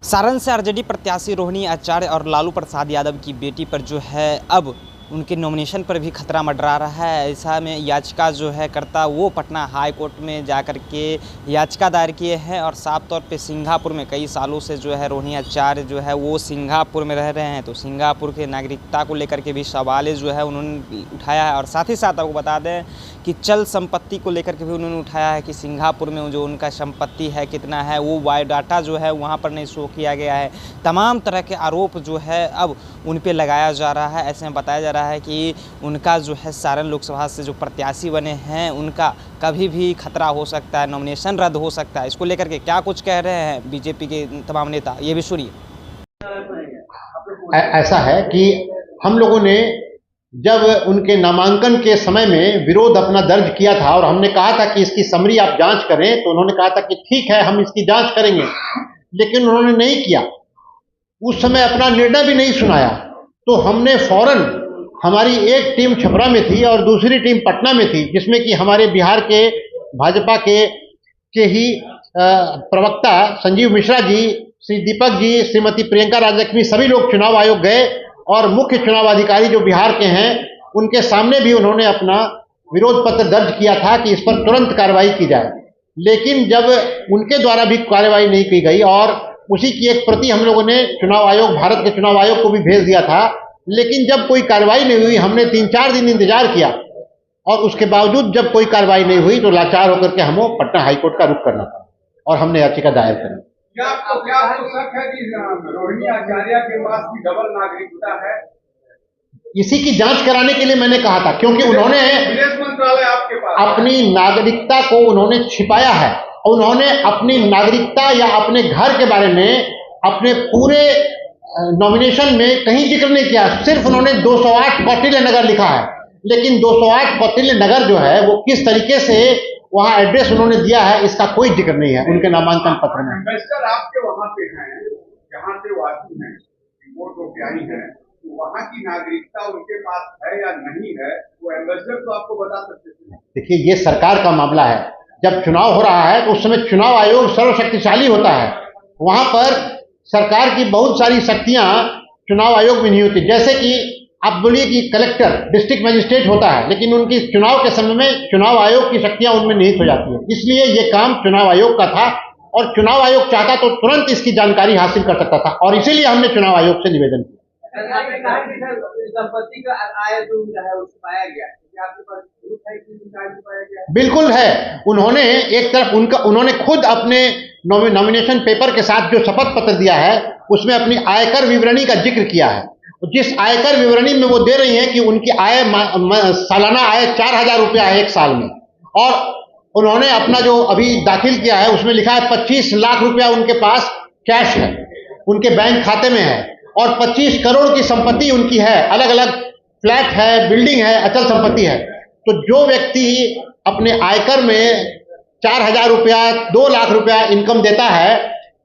सारण से आरजेडी प्रत्याशी रोहिणी आचार्य और लालू प्रसाद यादव की बेटी पर जो है अब उनके नॉमिनेशन पर भी खतरा मंडरा रहा है। ऐसा में याचिका जो है करता वो पटना हाई कोर्ट में जाकर के याचिका दायर किए हैं और साफ तौर पे सिंगापुर में कई सालों से जो है रोहिणी आचार्य जो है वो सिंगापुर में रह रहे हैं, तो सिंगापुर के नागरिकता को लेकर के भी सवाल जो है उन्होंने उठाया है। और साथ ही साथ आपको बता दें कि चल संपत्ति को लेकर के भी उन्होंने उठाया है कि सिंगापुर में जो उनका संपत्ति है कितना है वो बायोडाटा जो है वहाँ पर नहीं शो किया गया है। तमाम तरह के आरोप जो है अब उन पे लगाया जा रहा है। ऐसे में बताया जा रहा है कि उनका जो है सारण लोकसभा से जो प्रत्याशी बने हैं उनका कभी भी खतरा हो सकता है, नॉमिनेशन रद्द हो सकता है। इसको लेकर के क्या कुछ कह रहे हैं बीजेपी के तमाम नेता, ये भी सुनिए। ऐसा है कि हम लोगों ने जब उनके नामांकन के समय में विरोध अपना दर्ज किया था और हमने कहा था कि इसकी समरी आप जांच करें, तो उन्होंने कहा था कि ठीक है हम इसकी जांच करेंगे, लेकिन उन्होंने नहीं किया। उस समय अपना निर्णय भी नहीं सुनाया। तो हमने फौरन, हमारी एक टीम छपरा में थी और दूसरी टीम पटना में थी, जिसमें कि हमारे बिहार के भाजपा के ही प्रवक्ता संजीव मिश्रा जी, श्री दीपक जी, श्रीमती प्रियंका राजलक्ष्मी, सभी लोग चुनाव आयोग गए और मुख्य चुनाव अधिकारी जो बिहार के हैं उनके सामने भी उन्होंने अपना विरोध पत्र दर्ज किया था कि इस पर तुरंत कार्रवाई की जाए। लेकिन जब उनके द्वारा भी कार्रवाई नहीं की गई और उसी की एक प्रति हम लोगों ने चुनाव आयोग, भारत के चुनाव आयोग को भी भेज दिया था, लेकिन जब कोई कार्रवाई नहीं हुई, हमने 3-4 दिन इंतजार किया और उसके बावजूद जब कोई कार्रवाई नहीं हुई तो लाचार होकर के हमें पटना हाईकोर्ट का रुख करना पड़ा और हमने याचिका दायर करी। क्या आपको शक है कि रोहिणी आचार्य के पास भी डबल नागरिकता है? इसी की जांच कराने के लिए मैंने कहा था, क्योंकि उन्होंने विदेश मंत्रालय आपके पास अपनी नागरिकता को उन्होंने छिपाया है। उन्होंने अपनी नागरिकता या अपने घर के बारे में अपने पूरे नॉमिनेशन में कहीं जिक्र नहीं किया। सिर्फ उन्होंने 208 कौटिल्य नगर लिखा है, लेकिन 208 कौटिल्य नगर जो है वो किस तरीके से वहां एड्रेस उन्होंने दिया है इसका कोई जिक्र नहीं है उनके नामांकन पत्र में। इन्वेस्टर आपके वहां पे हैं, जहां से वो आती हैं, वोट होके आई है, तो वहां की नागरिकता उनके पास है या नहीं है, वो एम्बेसडर तो आपको बता सकते थे। देखिए, ये सरकार का मामला है। जब चुनाव हो रहा है तो उस समय चुनाव आयोग सर्वशक्तिशाली होता है। वहां पर सरकार की बहुत सारी शक्तियां चुनाव आयोग में नहीं होती। जैसे कि आप बोलिए कि कलेक्टर, डिस्ट्रिक्ट मजिस्ट्रेट होता है, लेकिन उनकी चुनाव के समय में चुनाव आयोग की शक्तियां उनमें निहित हो जाती है। इसलिए ये काम चुनाव आयोग का था और चुनाव आयोग चाहता तो तुरंत इसकी जानकारी हासिल कर सकता था और इसीलिए हमने चुनाव आयोग से निवेदन किया। संपत्ति का आय जो है वो छुपाया गया, बिल्कुल है। उन्होंने एक तरफ उन्होंने खुद अपने नॉमिनेशन पेपर के साथ जो शपथ पत्र दिया है उसमें अपनी आयकर विवरणी का जिक्र किया है। जिस आयकर विवरणी में वो दे रही हैं कि उनकी आय सालाना आय 4,000 रुपया है एक साल में, और उन्होंने अपना जो अभी दाखिल किया है उसमें लिखा है 25 लाख रुपया उनके पास कैश है, उनके बैंक खाते में है, और 25 करोड़ की संपत्ति उनकी है, अलग अलग फ्लैट है, बिल्डिंग है, अचल संपत्ति है। तो जो व्यक्ति अपने आयकर में 4,000 रुपया, 2 लाख रुपया इनकम देता है,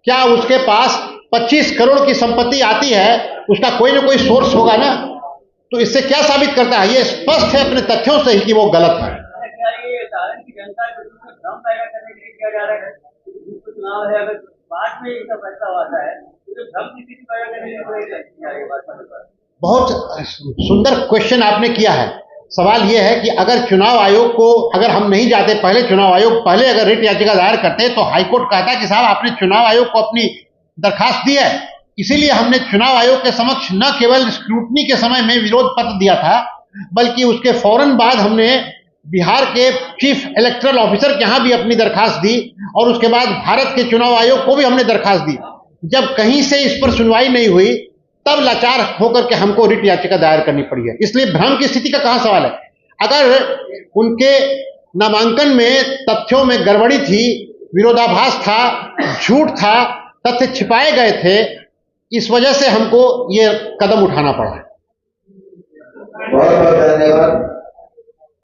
क्या उसके पास 25 करोड़ की संपत्ति आती है? उसका कोई ना कोई सोर्स होगा ना। तो इससे क्या साबित करता है? ये स्पष्ट है अपने तथ्यों से ही कि वो गलत है। बहुत सुंदर क्वेश्चन आपने किया है। सवाल यह है कि अगर चुनाव आयोग को, अगर हम नहीं जाते पहले, चुनाव आयोग पहले अगर रिट याचिका दायर करते तो हाईकोर्ट कहता कि साहब आपने चुनाव आयोग को अपनी दरखास्त दी है। इसीलिए हमने चुनाव आयोग के समक्ष न केवल स्क्रूटनी के समय में विरोध पत्र दिया था, बल्कि उसके फौरन बाद हमने बिहार के चीफ इलेक्टोरल ऑफिसर के यहाँ भी अपनी दरखास्त दी और उसके बाद भारत के चुनाव आयोग को भी हमने दरखास्त दी। जब कहीं से इस पर सुनवाई नहीं हुई तब लाचार होकर के हमको रिट याचिका दायर करनी पड़ी है। इसलिए भ्रम की स्थिति का कहां सवाल है? अगर उनके नामांकन में तथ्यों में गड़बड़ी थी, विरोधाभास था, झूठ था, तथ्य छिपाए गए थे, इस वजह से हमको ये कदम उठाना पड़ा है। बहुत बहुत धन्यवाद।